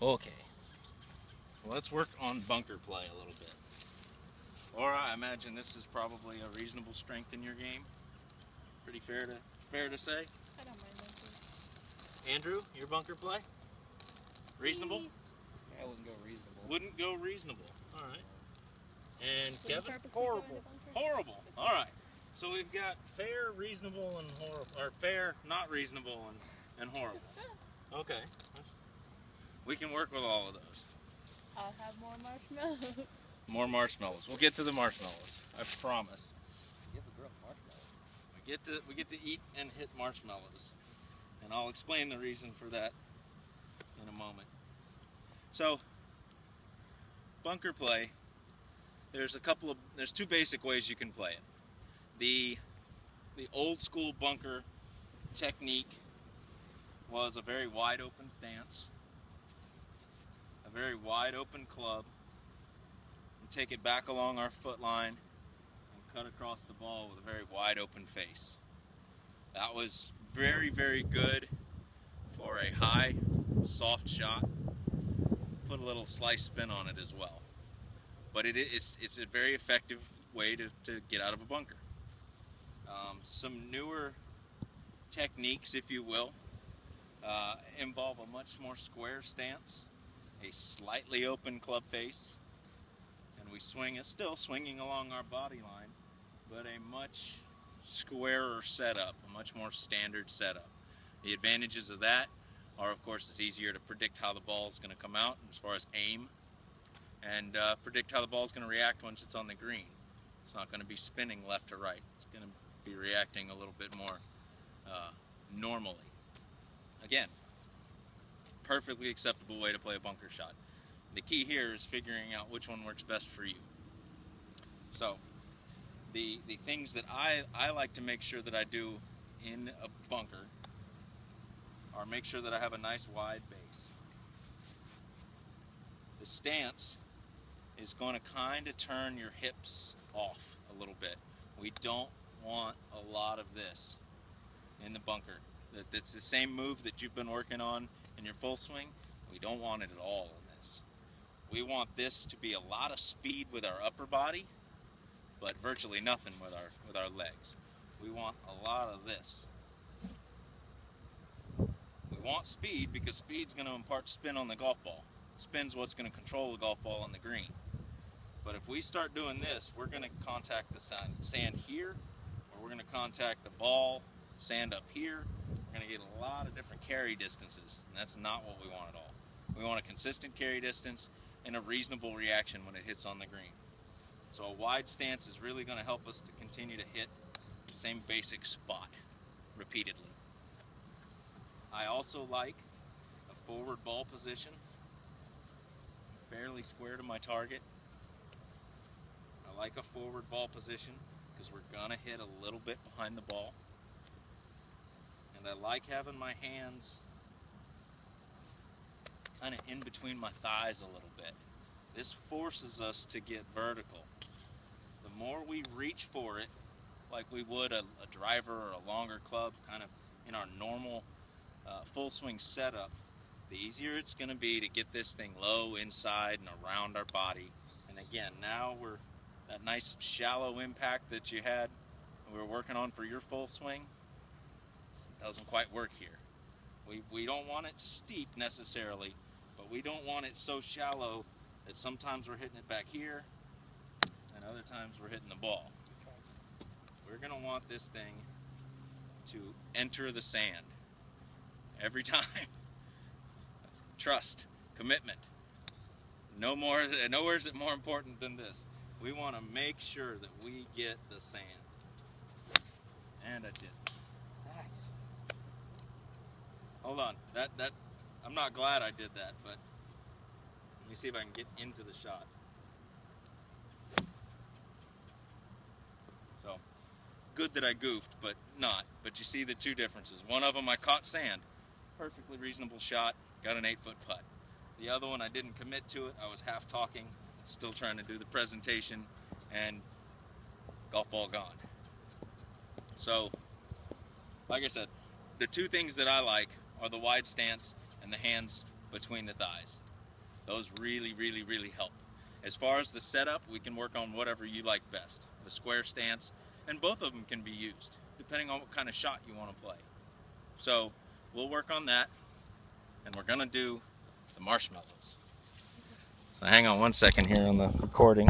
Okay. Let's work on bunker play a little bit. Laura, I imagine this is probably a reasonable strength in your game. Pretty fair to say. I don't mind bunker. Andrew, your bunker play? Reasonable? I wouldn't go reasonable. Wouldn't go reasonable. All right. And Kevin? Horrible. Horrible. All right. So we've got fair, reasonable, and horrible, or fair, not reasonable, and horrible. Okay. We can work with all of those. I'll have more marshmallows. More marshmallows. We'll get to the marshmallows. I promise. Give a girl marshmallows. We get to eat and hit marshmallows, and I'll explain the reason for that in a moment. So, bunker play. There's two basic ways you can play it. The old school bunker technique was a very wide open stance, a very wide open club, and take it back along our foot line and cut across the ball with a very wide open face. That was very, very good for a high, soft shot. Put a little slice spin on it as well. But it's a very effective way to get out of a bunker. Some newer techniques, if you will, involve a much more square stance, a slightly open club face, and we swing it, still swinging along our body line, but a much squarer setup, a much more standard setup. The advantages of that are, of course, it's easier to predict how the ball is going to come out as far as aim, and predict how the ball is going to react once it's on the green. It's not going to be spinning left to right. It's going to be reacting a little bit more normally. Again, perfectly acceptable way to play a bunker shot. The key here is figuring out which one works best for you. So, the things that I like to make sure that I do in a bunker are make sure that I have a nice wide base. The stance is going to kind of turn your hips off a little bit. We don't want a lot of this in the bunker. That's the same move that you've been working on in your full swing. We don't want it at all in this. We want this to be a lot of speed with our upper body, but virtually nothing with our legs. We want a lot of this. We want speed because speed's going to impart spin on the golf ball. Spin's what's going to control the golf ball on the green. But if we start doing this, we're going to contact the sand here, or we're going to contact the ball, sand up here. We're going to get a lot of different carry distances, and that's not what we want at all. We want a consistent carry distance and a reasonable reaction when it hits on the green. So a wide stance is really going to help us to continue to hit the same basic spot repeatedly. I also like a forward ball position, fairly square to my target. I like a forward ball position because we're gonna hit a little bit behind the ball. And I like having my hands kind of in between my thighs a little bit. This forces us to get vertical. The more we reach for it, like we would a driver or a longer club, kind of in our normal full swing setup, the easier it's going to be to get this thing low inside and around our body. And again, now that nice shallow impact that you had we were working on for your full swing, it doesn't quite work here. We don't want it steep necessarily, but we don't want it so shallow that sometimes we're hitting it back here and other times we're hitting the ball. We're going to want this thing to enter the sand every time. Trust, commitment. Nowhere is it more important than this. We want to make sure that we get the sand. And I did. Nice. Hold on. I'm not glad I did that, but let me see if I can get into the shot. So, good that I goofed, but not. But you see the two differences. One of them I caught sand. Perfectly reasonable shot. Got an 8-foot putt. The other one I didn't commit to it. I was half talking, still trying to do the presentation, and golf ball gone. So, like I said, the two things that I like are the wide stance and the hands between the thighs. Those really, really, really help. As far as the setup, we can work on whatever you like best. The square stance, and both of them can be used, depending on what kind of shot you want to play. So we'll work on that, and we're gonna do the marshmallows. So hang on one second here on the recording.